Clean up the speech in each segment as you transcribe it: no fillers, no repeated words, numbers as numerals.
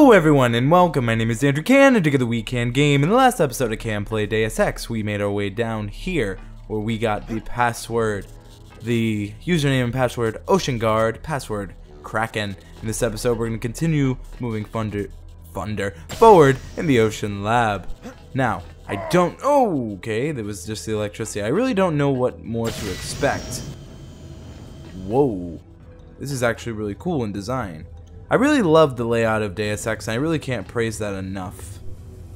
Hello everyone and welcome, my name is Andrew Can and together we can game. In the last episode of Can Play Deus Ex, we made our way down here where we got the password, the username and password Ocean Guard, password Kraken. In this episode we're going to continue moving forward in the Ocean Lab. Now, I don't, okay, that was just the electricity. I really don't know what more to expect. Whoa, this is actually really cool in design. I really love the layout of Deus Ex, and I really can't praise that enough.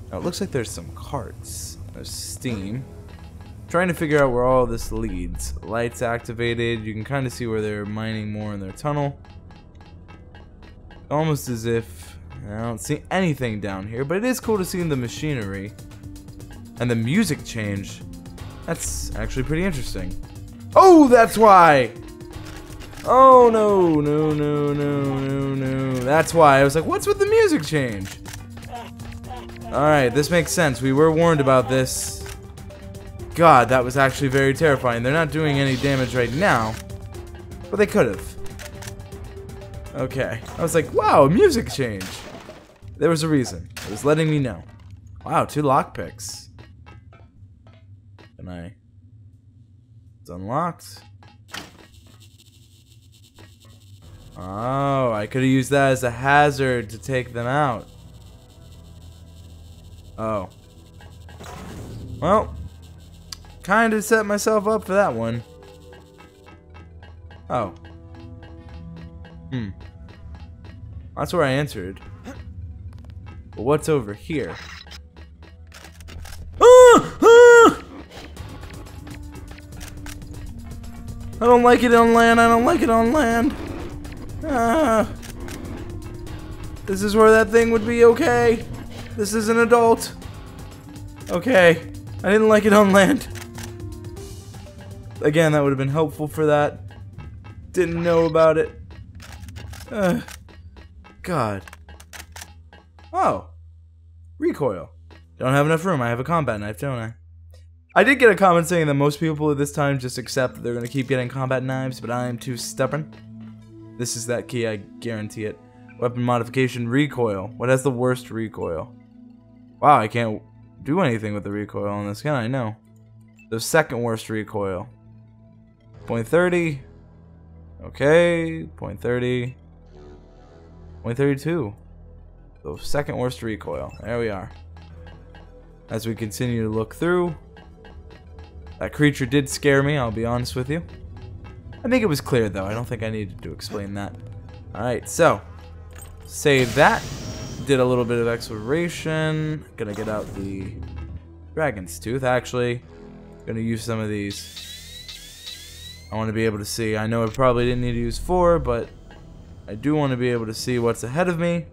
Now, it looks like there's some carts. There's steam. Trying to figure out where all this leads. Lights activated. You can kind of see where they're mining more in their tunnel. Almost as if I don't see anything down here, but it is cool to see the machinery. And the music change. That's actually pretty interesting. Oh, that's why! Oh no, no. That's why. I was like, what's with the music change? Alright, this makes sense. We were warned about this. God, that was actually very terrifying. They're not doing any damage right now, but they could have. Okay. I was like, wow, music change. There was a reason. It was letting me know. Wow, 2 lockpicks. Can I? It's unlocked. Oh, I could have used that as a hazard to take them out. Oh. Well, kind of set myself up for that one. Oh. That's where I entered. But what's over here? I don't like it on land. I don't like it on land. This is where that thing would be okay. This is an adult. Okay. I didn't like it on land. Again, that would have been helpful for that. Didn't know about it. God. Oh. Recoil. Don't have enough room. I have a combat knife, don't I? I did get a comment saying that most people at this time just accept that they're going to keep getting combat knives, but I'm too stubborn. This is that key, I guarantee it. Weapon modification, recoil. What has the worst recoil? Wow, I can't do anything with the recoil on this gun, I know. The second worst recoil. .30. Okay, .30. .32. The second worst recoil. There we are. As we continue to look through. That creature did scare me, I'll be honest with you. I think it was clear though, I don't think I needed to explain that. Alright, so save that. Did a little bit of exploration. Gonna get out the dragon's tooth. Actually, gonna use some of these. I want to be able to see. I know I probably didn't need to use 4, but I do want to be able to see what's ahead of me.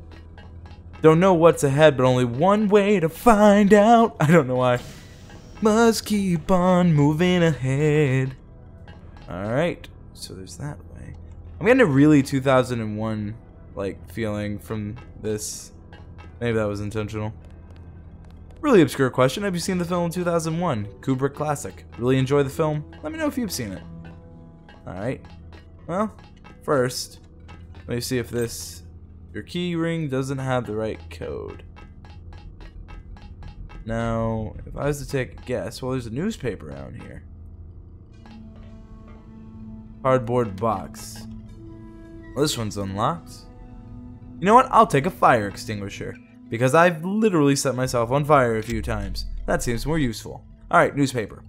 Don't know what's ahead, but only one way to find out. I don't know why. Must keep on moving ahead. Alright. So there's that way. I'm getting a really 2001 like feeling from this. Maybe that was intentional. Really obscure question. Have you seen the film 2001? Kubrick classic. Really enjoy the film? Let me know if you've seen it. Alright. Well, first, let me see if your key ring doesn't have the right code. Now, if I was to take a guess, well, there's a newspaper around here. Cardboard box. Well, this one's unlocked. You know what? I'll take a fire extinguisher because I've literally set myself on fire a few times. That seems more useful. Alright, newspaper.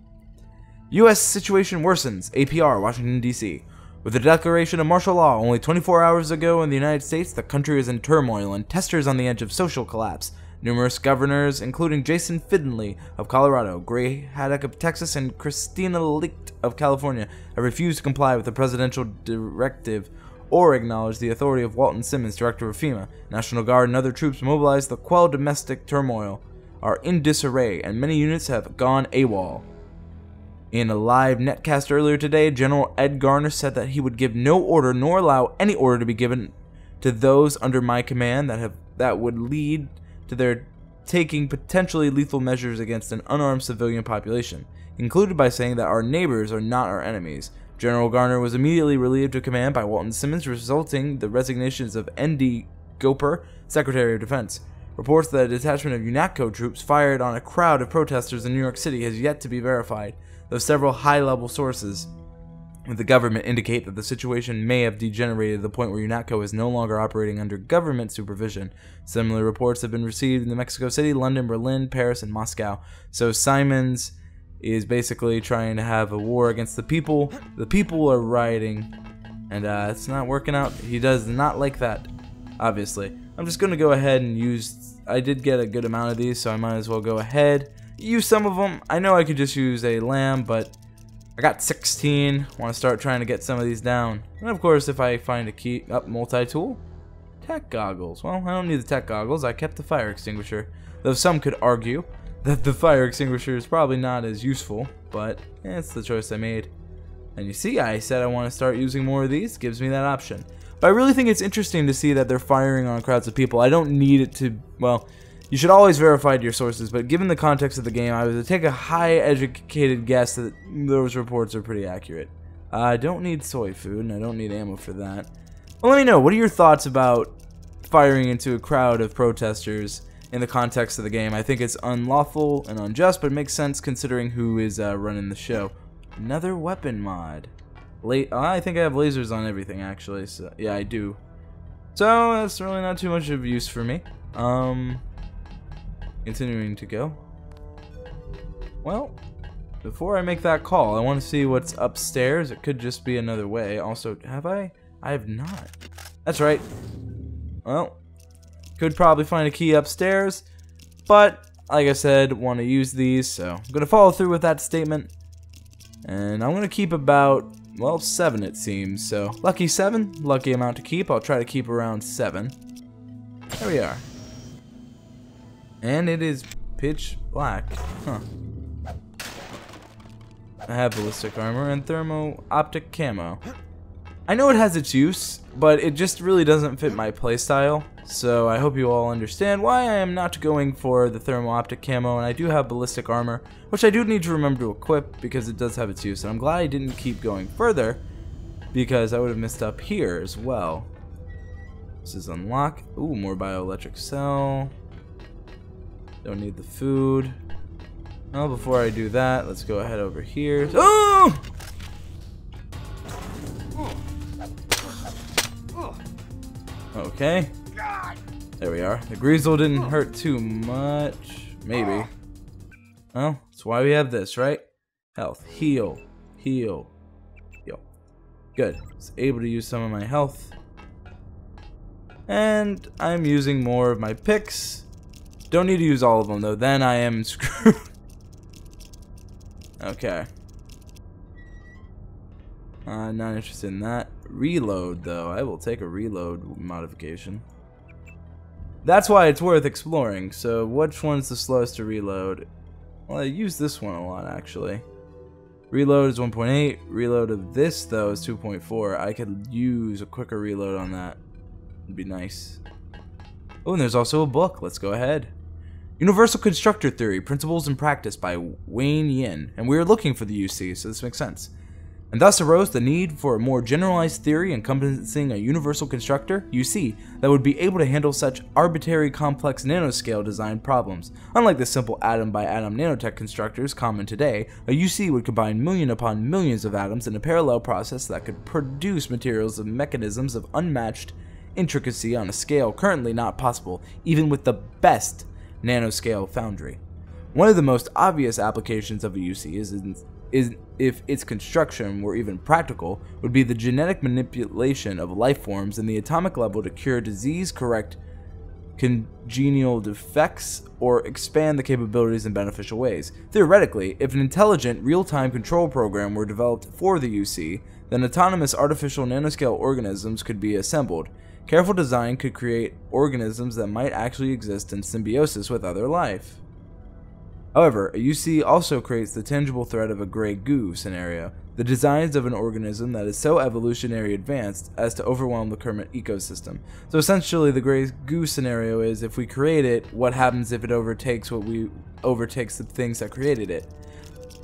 U.S. situation worsens. APR, Washington, D.C. With the declaration of martial law only 24 hours ago in the United States, the country is in turmoil and testers on the edge of social collapse. Numerous governors, including Jason Findley of Colorado, Gray Haddock of Texas, and Christina Licht of California, have refused to comply with the presidential directive or acknowledge the authority of Walton Simmons, director of FEMA. National Guard and other troops mobilized to quell domestic turmoil are in disarray, and many units have gone AWOL. In a live netcast earlier today, General Ed Garner said that he would give no order nor allow any order to be given to those under my command that would lead to their taking potentially lethal measures against an unarmed civilian population, included by saying that our neighbors are not our enemies. General Garner was immediately relieved of command by Walton Simmons, resulting the resignations of N.D. Goper, Secretary of Defense. Reports that a detachment of UNATCO troops fired on a crowd of protesters in New York City has yet to be verified, though several high-level sources with the government indicate that the situation may have degenerated to the point where UNATCO is no longer operating under government supervision. Similar reports have been received in Mexico City, London, Berlin, Paris, and Moscow. So Simons is basically trying to have a war against the people. The people are rioting, and it's not working out. He does not like that, obviously. I'm just going to go ahead and use... I did get a good amount of these, so I might as well go ahead. Use some of them. I know I could just use a lamb, but I got 16. Want to start trying to get some of these down. And of course, if I find a key... multi-tool. Tech goggles. Well, I don't need the tech goggles. I kept the fire extinguisher. Though some could argue that the fire extinguisher is probably not as useful, but it's the choice I made. And you see, I said I want to start using more of these. Gives me that option. But I really think it's interesting to see that they're firing on crowds of people. I don't need it to, well, you should always verify your sources, but given the context of the game, I would take a high-educated guess that those reports are pretty accurate. I don't need soy food, and I don't need ammo for that. Well, let me know, what are your thoughts about firing into a crowd of protesters in the context of the game? I think it's unlawful and unjust, but it makes sense considering who is running the show. Another weapon mod. I think I have lasers on everything, actually, so yeah, I do. So that's really not too much of use for me. Continuing to go. Well, before I make that call, I want to see what's upstairs. It could just be another way. Also, have I? I have not. That's right. Well, could probably find a key upstairs, but like I said, want to use these, so I'm going to follow through with that statement. And I'm going to keep about, well, 7 it seems, so lucky 7, lucky amount to keep. I'll try to keep around 7. There we are. And it is pitch black. Huh. I have ballistic armor and thermo optic camo. I know it has its use, but it just really doesn't fit my playstyle. So I hope you all understand why I am not going for the thermo optic camo, and I do have ballistic armor, which I do need to remember to equip because it does have its use. And I'm glad I didn't keep going further because I would have missed up here as well. This is unlock. Ooh, more bioelectric cell. Don't need the food. Well, before I do that, let's go ahead over here. Oh! Okay. There we are. The greasel didn't hurt too much. Maybe. Well, that's why we have this, right? Health. Heal. Heal. Heal. Good. I was able to use some of my health. And I'm using more of my picks. Don't need to use all of them, though. Then I am screwed. Okay. Not interested in that. Reload, though. I will take a reload modification. That's why it's worth exploring. So, which one's the slowest to reload? Well, I use this one a lot, actually. Reload is 1.8. Reload of this, though, is 2.4. I could use a quicker reload on that. It'd be nice. Oh, and there's also a book. Let's go ahead. Universal Constructor Theory, Principles and Practice by Wayne Yin. And we are looking for the UC, so this makes sense. And thus arose the need for a more generalized theory encompassing a universal constructor, UC, that would be able to handle such arbitrary complex nanoscale design problems. Unlike the simple atom-by-atom nanotech constructors common today, a UC would combine million upon millions of atoms in a parallel process that could produce materials and mechanisms of unmatched intricacy on a scale currently not possible, even with the best nanoscale foundry. One of the most obvious applications of a UC is if its construction were even practical, would be the genetic manipulation of life forms in the atomic level to cure disease, correct congenial defects, or expand the capabilities in beneficial ways. Theoretically, if an intelligent, real-time control program were developed for the UC, then autonomous artificial nanoscale organisms could be assembled. Careful design could create organisms that might actually exist in symbiosis with other life. However, a UC also creates the tangible threat of a gray goo scenario, the designs of an organism that is so evolutionary advanced as to overwhelm the current ecosystem. So essentially the gray goo scenario is, if we create it, what happens if it overtakes the things that created it?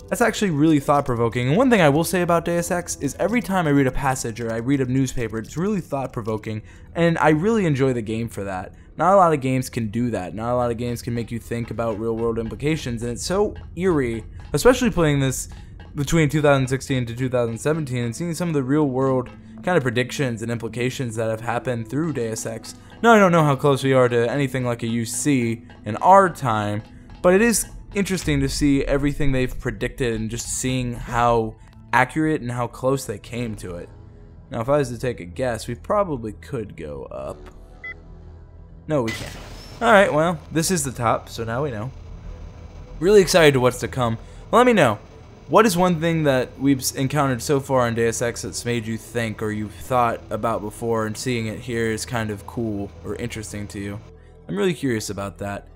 That's actually really thought-provoking, and one thing I will say about Deus Ex is every time I read a passage or I read a newspaper, it's really thought-provoking, and I really enjoy the game for that. Not a lot of games can do that. Not a lot of games can make you think about real world implications, and it's so eerie, especially playing this between 2016 to 2017 and seeing some of the real world kind of predictions and implications that have happened through Deus Ex. Now, I don't know how close we are to anything like a UC in our time, but it is interesting to see everything they've predicted and just seeing how accurate and how close they came to it. Now, if I was to take a guess, we probably could go up. No, we can't. Alright, well, this is the top, so now we know. Really excited to what's to come. Well, let me know. What is one thing that we've encountered so far in Deus Ex that's made you think or you've thought about before, and seeing it here is kind of cool or interesting to you? I'm really curious about that.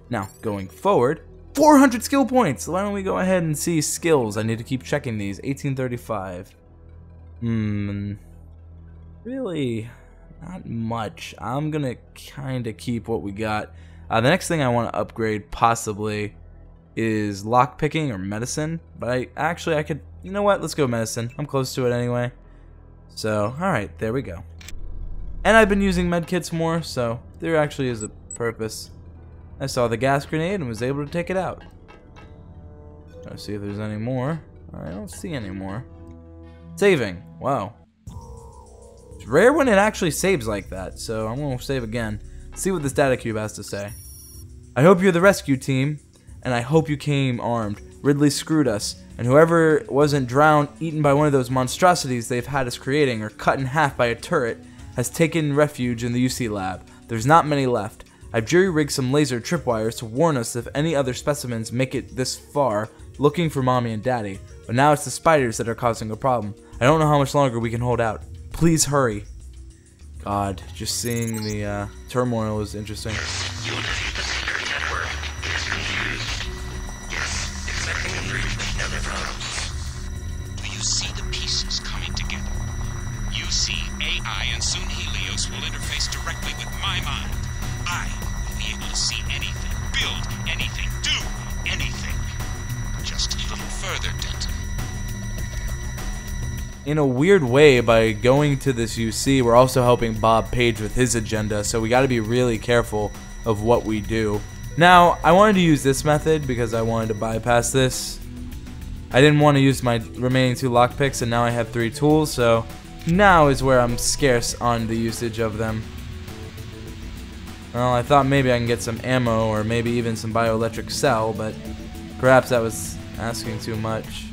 Now, going forward, 400 skill points! Why don't we go ahead and see skills? I need to keep checking these. 1835. Really not much. I'm gonna kind of keep what we got. The next thing I want to upgrade possibly is lockpicking or medicine, but I could, you know what, let's go medicine. I'm close to it anyway. So, alright, there we go. And I've been using medkits more, so there actually is a purpose. I saw the gas grenade and was able to take it out. Let's see if there's any more. I don't see any more. Saving. Wow. It's rare when it actually saves like that, so I'm going to save again. See what this data cube has to say. I hope you're the rescue team, and I hope you came armed. Ridley screwed us, and whoever wasn't drowned, eaten by one of those monstrosities they've had us creating, or cut in half by a turret, has taken refuge in the UC lab. There's not many left. I've jury-rigged some laser tripwires to warn us if any other specimens make it this far looking for Mommy and Daddy. But now it's the spiders that are causing a problem. I don't know how much longer we can hold out. Please hurry. God, just seeing the turmoil is interesting. Do you see the pieces coming together? You see AI and soon Helios will interface directly with my mind. I will be able to see anything, build anything, do anything. Just a little further, Denton. In a weird way, by going to this UC, we're also helping Bob Page with his agenda, so we gotta be really careful of what we do. Now, I wanted to use this method because I wanted to bypass this. I didn't want to use my remaining 2 lockpicks, and now I have 3 tools, so now is where I'm scarce on the usage of them. Well, I thought maybe I can get some ammo or maybe even some bioelectric cell, but perhaps that was asking too much.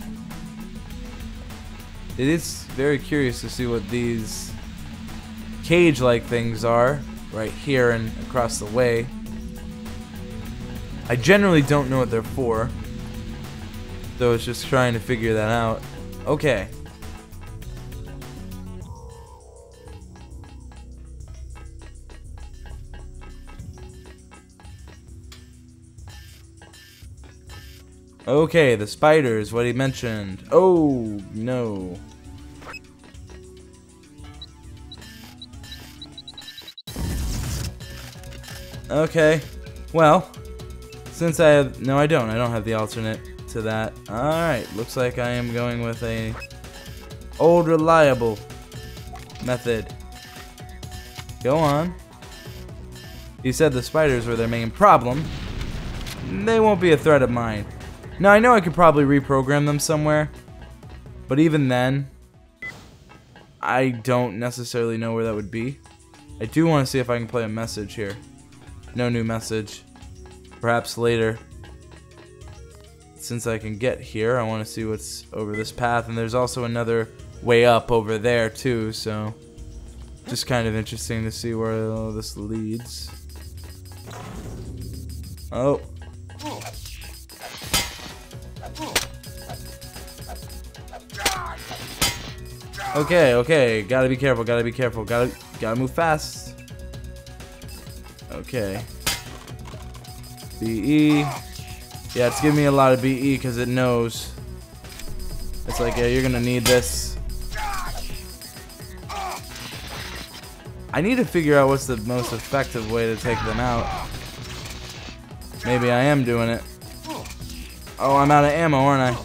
It is very curious to see what these cage-like things are right here and across the way. I generally don't know what they're for, so it's just trying to figure that out. Okay. Okay, the spiders, what he mentioned. Oh, no. Okay, well, since I have, no I don't have the alternate to that. Alright, looks like I am going with a old reliable method. Go on. He said the spiders were their main problem. They won't be a threat of mine. Now, I know I could probably reprogram them somewhere, but even then, I don't necessarily know where that would be. I do want to see if I can play a message here. No new message. Perhaps later. Since I can get here, I want to see what's over this path, and there's also another way up over there too, so just kind of interesting to see where all this leads. Oh. Okay, gotta be careful, gotta move fast. Okay. BE. Yeah, it's giving me a lot of BE because it knows. It's like, yeah, you're gonna need this. I need to figure out what's the most effective way to take them out. Maybe I am doing it. Oh, I'm out of ammo, aren't I?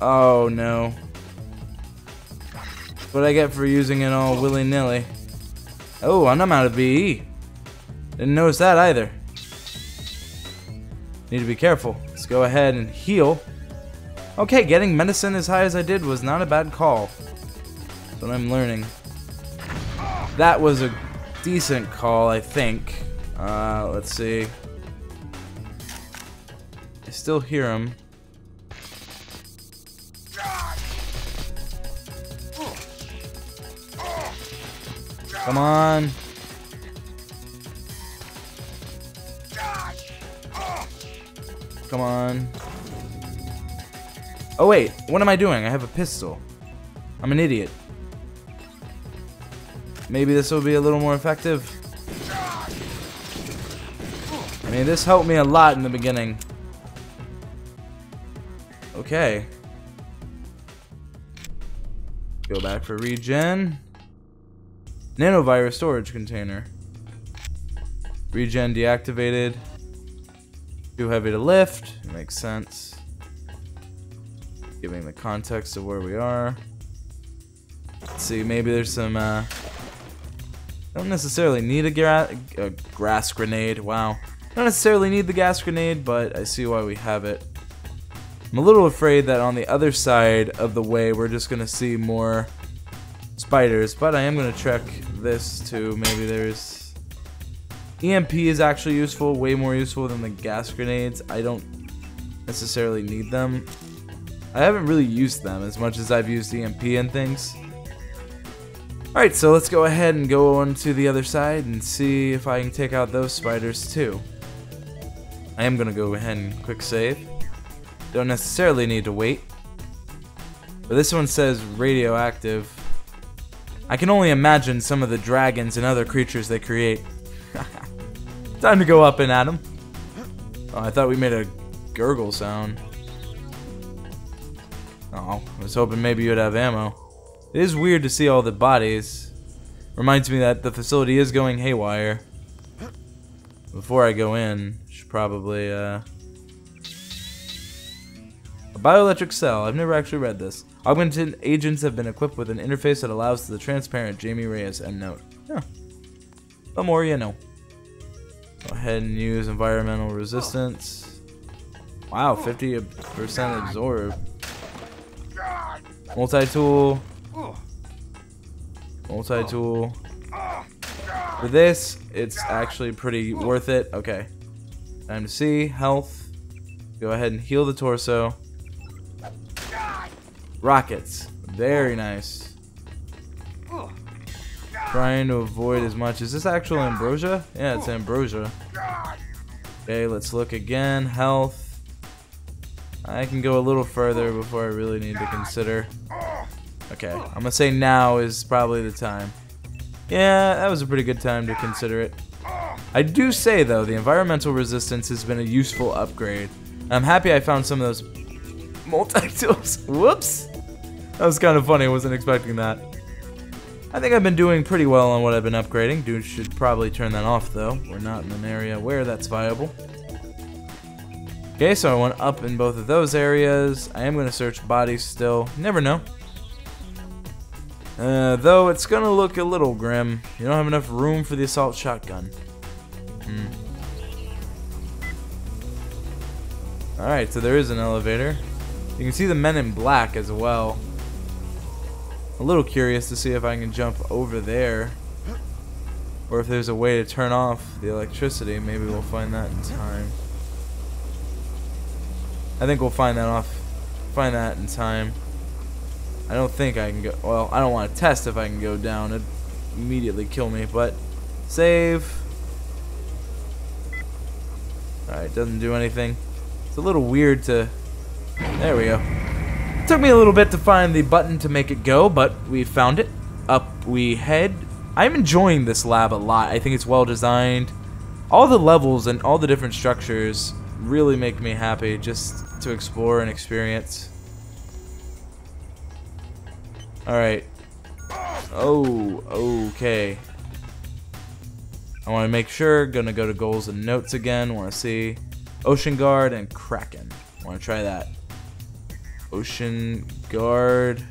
Oh, no. What I get for using it all willy-nilly. Oh, and I'm out of BE. Didn't notice that either. Need to be careful. Let's go ahead and heal. Okay, getting medicine as high as I did was not a bad call. That's what I'm learning. That was a decent call, I think. Let's see. I still hear him. Come on. Come on. Oh wait, what am I doing? I have a pistol. I'm an idiot. Maybe this will be a little more effective. I mean, this helped me a lot in the beginning. Okay. Go back for regen. Nanovirus storage container. Regen deactivated. Too heavy to lift. Makes sense. Giving the context of where we are. Let's see, maybe there's some, don't necessarily need a grass grenade. Wow. Don't necessarily need the gas grenade, but I see why we have it. I'm a little afraid that on the other side of the way we're just gonna see more spiders, but I am gonna check this too. Maybe there's EMP is actually useful, way more useful than the gas grenades. I don't necessarily need them. I haven't really used them as much as I've used EMP and things. Alright, so let's go ahead and go on to the other side and see if I can take out those spiders too. I am gonna go ahead and quick save. Don't necessarily need to wait. But this one says radioactive. I can only imagine some of the dragons and other creatures they create. Time to go up and at them. Oh, I thought we made a gurgle sound. Oh, I was hoping maybe you'd have ammo. It is weird to see all the bodies. Reminds me that the facility is going haywire. Before I go in, I should probably, a bioelectric cell. I've never actually read this. Augmented agents have been equipped with an interface that allows the transparent Jamie Reyes endnote. Yeah. The more you know. Go ahead and use environmental resistance. Wow, 50% absorb. Multi-tool. Multi-tool. For this, it's actually pretty worth it. Okay. Time to see. Health. Go ahead and heal the torso. Rockets. Very nice. Trying to avoid as much. Is this actual ambrosia? Yeah, it's ambrosia. Okay, let's look again. Health. I can go a little further before I really need to consider. Okay, I'm gonna say now is probably the time. Yeah, that was a pretty good time to consider it. I do say though, the environmental resistance has been a useful upgrade. I'm happy I found some of those multi-tools. Whoops! That was kind of funny, I wasn't expecting that. I think I've been doing pretty well on what I've been upgrading. Dude should probably turn that off though. We're not in an area where that's viable. Okay, so I went up in both of those areas. I am going to search bodies still. Never know. Though it's going to look a little grim. You don't have enough room for the assault shotgun. Alright, so there is an elevator. You can see the men in black as well. A little curious to see if I can jump over there. Or if there's a way to turn off the electricity. Maybe we'll find that in time. I think we'll find that in time. I don't think I can go, well, I don't want to test if I can go down. It'd immediately kill me, but save. Alright, doesn't do anything. It's a little weird to, there we go. It took me a little bit to find the button to make it go, but we found it. Up we head. I'm enjoying this lab a lot. I think it's well designed. All the levels and all the different structures really make me happy just to explore and experience. Alright. Oh, okay. I want to make sure. Gonna go to goals and notes again. Want to see Ocean Guard and Kraken. Want to try that. Ocean Guard.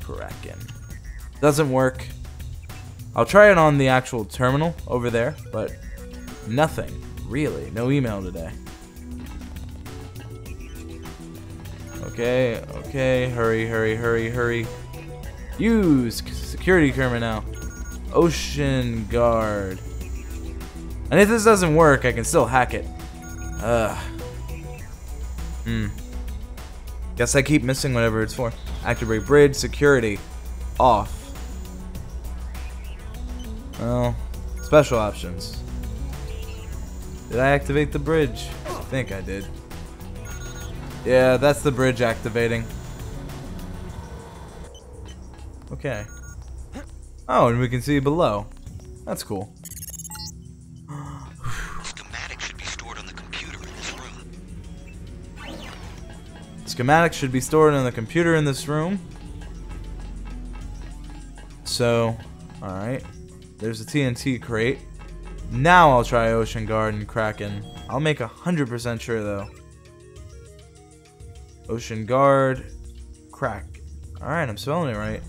Kraken. Doesn't work. I'll try it on the actual terminal over there, but nothing. Really. No email today. Okay, okay. Hurry, hurry, hurry, hurry. Use security camera now. Ocean guard. And if this doesn't work, I can still hack it. Guess I keep missing whatever it's for. Activate bridge, security. Off. Well, special options. Did I activate the bridge? I think I did. Yeah, that's the bridge activating. Okay. Oh, and we can see below. That's cool. Schematics should be stored on the computer in this room. Schematics should be stored on the computer in this room. So, alright. There's a TNT crate. Now I'll try Ocean Guard and Kraken. I'll make 100% sure though. Ocean Guard, crack. Alright, I'm spelling it right.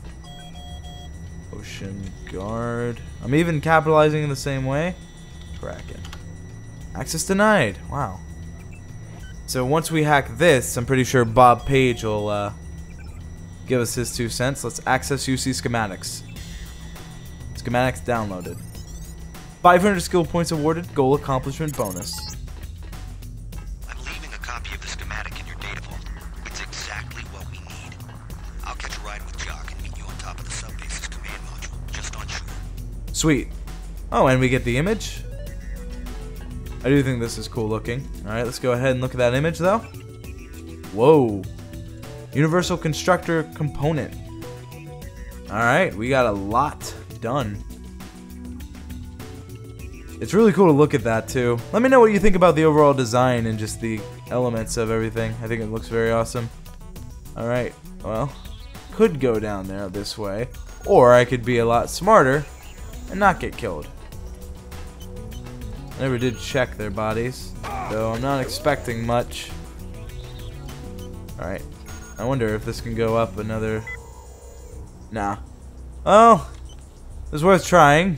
Ocean Guard. I'm even capitalizing in the same way. Kraken. Access denied. Wow. So once we hack this, I'm pretty sure Bob Page will give us his 2 cents. Let's access UC schematics. Schematics downloaded. 500 skill points awarded. Goal accomplishment bonus. I'm leaving a copy of the schematic in your data vault. It's exactly what we need. I'll catch a ride with Jock and meet you on top of the subbase's command module, just on shore. Sweet. Oh, and we get the image? I do think this is cool looking. Alright, let's go ahead and look at that image though. Whoa. Universal Constructor component. Alright, we got a lot done. It's really cool to look at that too. Let me know what you think about the overall design and just the elements of everything. I think it looks very awesome. Alright, well, could go down there this way. Or I could be a lot smarter and not get killed. I never did check their bodies, though I'm not expecting much. Alright, I wonder if this can go up another... Nah. Well, it was worth trying.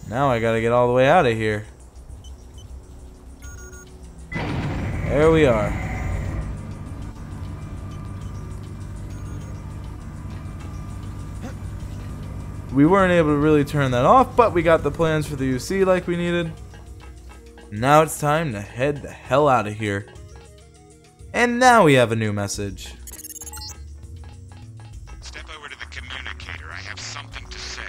Now I gotta get all the way out of here. There we are. We weren't able to really turn that off, but we got the plans for the UC like we needed. Now it's time to head the hell out of here. And now we have a new message. Step over to the communicator. I have something to say.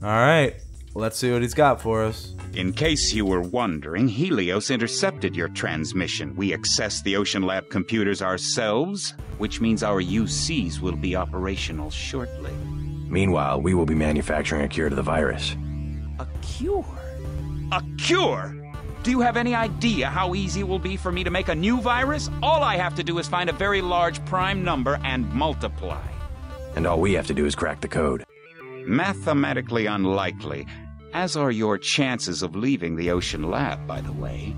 Alright, let's see what he's got for us. In case you were wondering, Helios intercepted your transmission. We accessed the Ocean Lab computers ourselves, which means our UCs will be operational shortly. Meanwhile, we will be manufacturing a cure to the virus. A cure? A cure? Do you have any idea how easy it will be for me to make a new virus? All I have to do is find a very large prime number and multiply. And all we have to do is crack the code. Mathematically unlikely, as are your chances of leaving the Ocean Lab, by the way.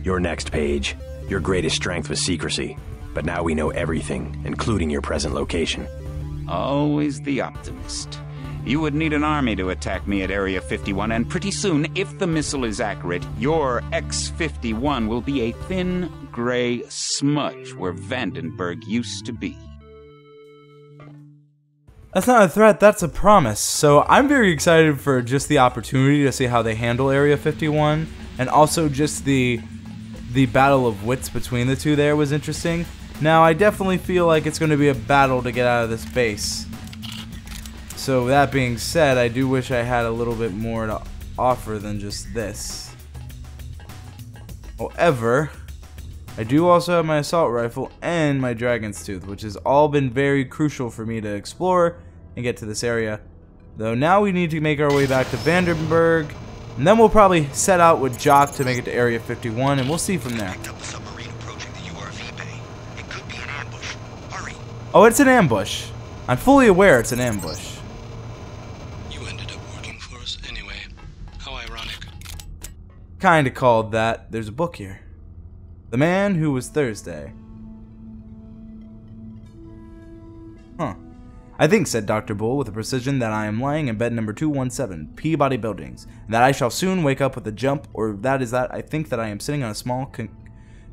Your next page. Your greatest strength was secrecy. But now we know everything, including your present location. Always the optimist. You would need an army to attack me at Area 51, and pretty soon, if the missile is accurate, your X-51 will be a thin, gray smudge where Vandenberg used to be. That's not a threat, that's a promise. So I'm very excited for just the opportunity to see how they handle Area 51, and also just the battle of wits between the two there was interesting. Now, I definitely feel like it's going to be a battle to get out of this base. So, that being said, I do wish I had a little bit more to offer than just this. However, I do also have my assault rifle and my dragon's tooth, which has all been very crucial for me to explore and get to this area. Though now we need to make our way back to Vandenberg, and then we'll probably set out with Jock to make it to Area 51, and we'll see from there. Oh, it's an ambush. I'm fully aware it's an ambush. You ended up working for us anyway. How ironic. Kinda called that. There's a book here. The Man Who Was Thursday. Huh. I think, said Dr. Bull with a precision, that I am lying in bed number 217, Peabody Buildings, and that I shall soon wake up with a jump, or that is that I think that I am sitting on a small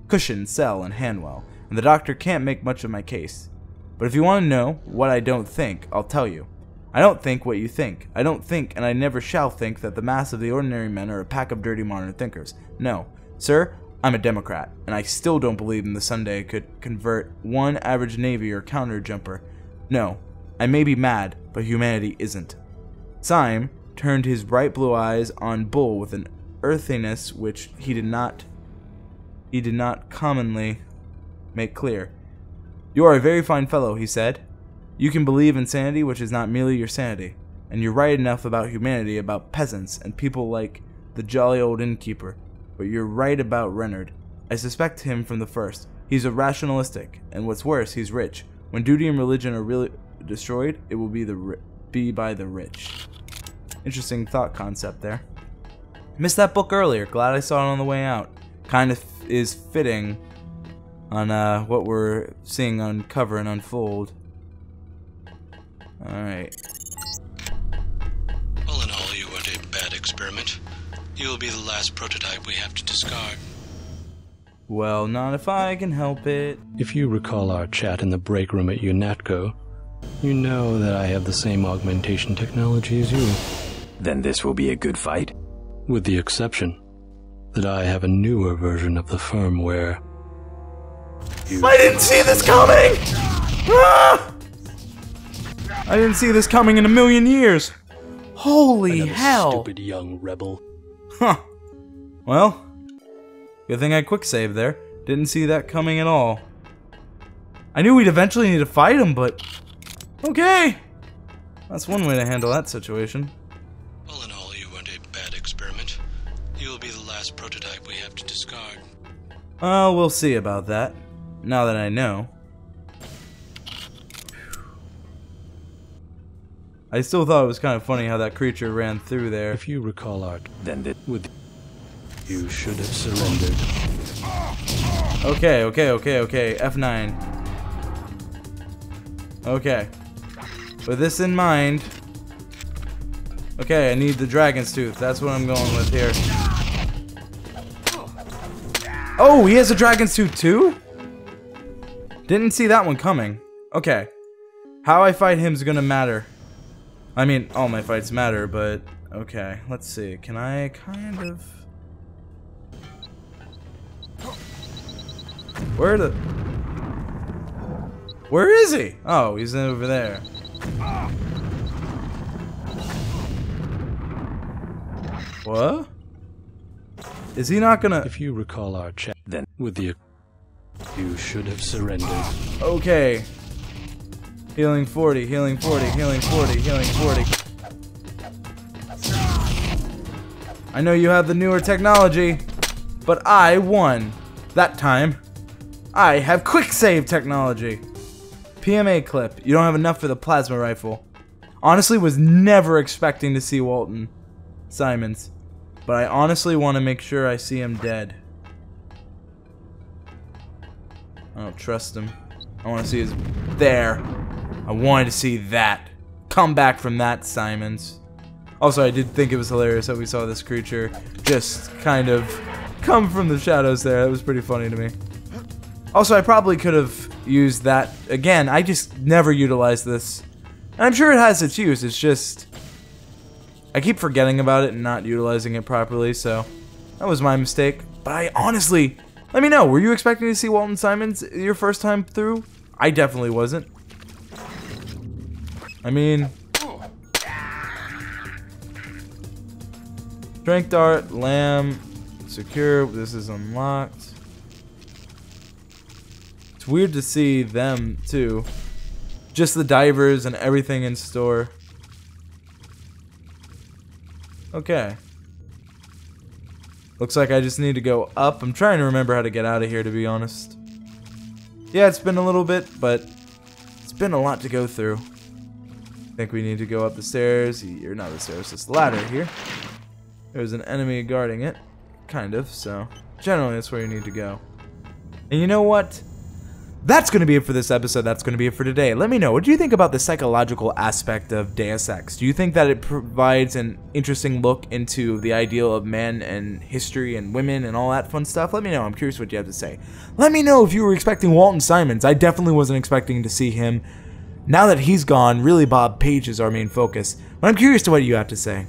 cushioned cell in Hanwell, and the doctor can't make much of my case. But if you want to know what I don't think, I'll tell you. I don't think what you think. I don't think, and I never shall think, that the mass of the ordinary men are a pack of dirty modern thinkers. No, sir, I'm a Democrat, and I still don't believe in the Sunday could convert one average Navy or counter jumper. No, I may be mad, but humanity isn't. Syme turned his bright blue eyes on Bull with an earthiness which he did not commonly make clear. You are a very fine fellow, he said. You can believe in sanity, which is not merely your sanity, and you're right enough about humanity, about peasants and people like the jolly old innkeeper, but you're right about Reynard. I suspect him from the first. He's a rationalistic, and what's worse, he's rich. When duty and religion are really destroyed, it will be by the rich. Interesting thought concept there. Missed that book earlier. Glad I saw it on the way out. Kind of is fitting on what we're seeing uncover and unfold. Alright. All in all, you weren't a bad experiment. You'll be the last prototype we have to discard. Well, not if I can help it. If you recall our chat in the break room at UNATCO, you know that I have the same augmentation technology as you. Then this will be a good fight? With the exception that I have a newer version of the firmware. I didn't see this coming! Ah! I didn't see this coming in a million years. Holy Another hell! Stupid young rebel. Huh. Well, good thing I quick saved there. Didn't see that coming at all. I knew we'd eventually need to fight him, but okay. That's one way to handle that situation. All in all, you weren't a bad experiment. You'll be the last prototype we have to discard. We'll see about that. Now that I know. I still thought it was kind of funny how that creature ran through there. If you recall our Then this you should have surrendered. Okay. F9. Okay. With this in mind. Okay, I need the dragon's tooth. That's what I'm going with here. Oh, he has a dragon's tooth too? Didn't see that one coming. Okay. How I fight him is gonna matter. I mean, all my fights matter, but okay. Let's see. Can I kind of... Where is he? Oh, he's over there. What? Is he not gonna... If you recall our chat, Then with the you should have surrendered. Okay. Healing 40, healing 40, healing 40, healing 40. I know you have the newer technology, but I won. That time. I have quick save technology. PMA clip. You don't have enough for the plasma rifle. Honestly, was never expecting to see Walton Simons, but I honestly want to make sure I see him dead. I don't trust him. I want to see his... There. I wanted to see that. Come back from that, Simons. Also, I did think it was hilarious that we saw this creature just kind of come from the shadows there. That was pretty funny to me. Also, I probably could have used that. Again, I just never utilized this. And I'm sure it has its use. It's just... I keep forgetting about it and not utilizing it properly, so... That was my mistake. But I honestly... Let me know, were you expecting to see Walton Simons your first time through? I definitely wasn't. I mean... Strength Dart, Lamb, Secure, this is unlocked. It's weird to see them, too. Just the divers and everything in store. Okay. Looks like I just need to go up. I'm trying to remember how to get out of here, to be honest. Yeah, it's been a little bit, but it's been a lot to go through. I think we need to go up the stairs. Or not the stairs, it's the ladder here. There's an enemy guarding it. Kind of, so generally that's where you need to go. And you know what? That's going to be it for this episode. That's going to be it for today. Let me know, what do you think about the psychological aspect of Deus Ex? Do you think that it provides an interesting look into the ideal of men and history and women and all that fun stuff? Let me know. I'm curious what you have to say. Let me know if you were expecting Walton Simons. I definitely wasn't expecting to see him. Now that he's gone, really Bob Page is our main focus. But I'm curious to what you have to say.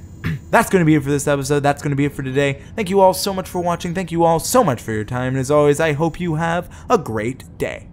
That's going to be it for this episode. That's going to be it for today. Thank you all so much for watching. Thank you all so much for your time. And as always, I hope you have a great day.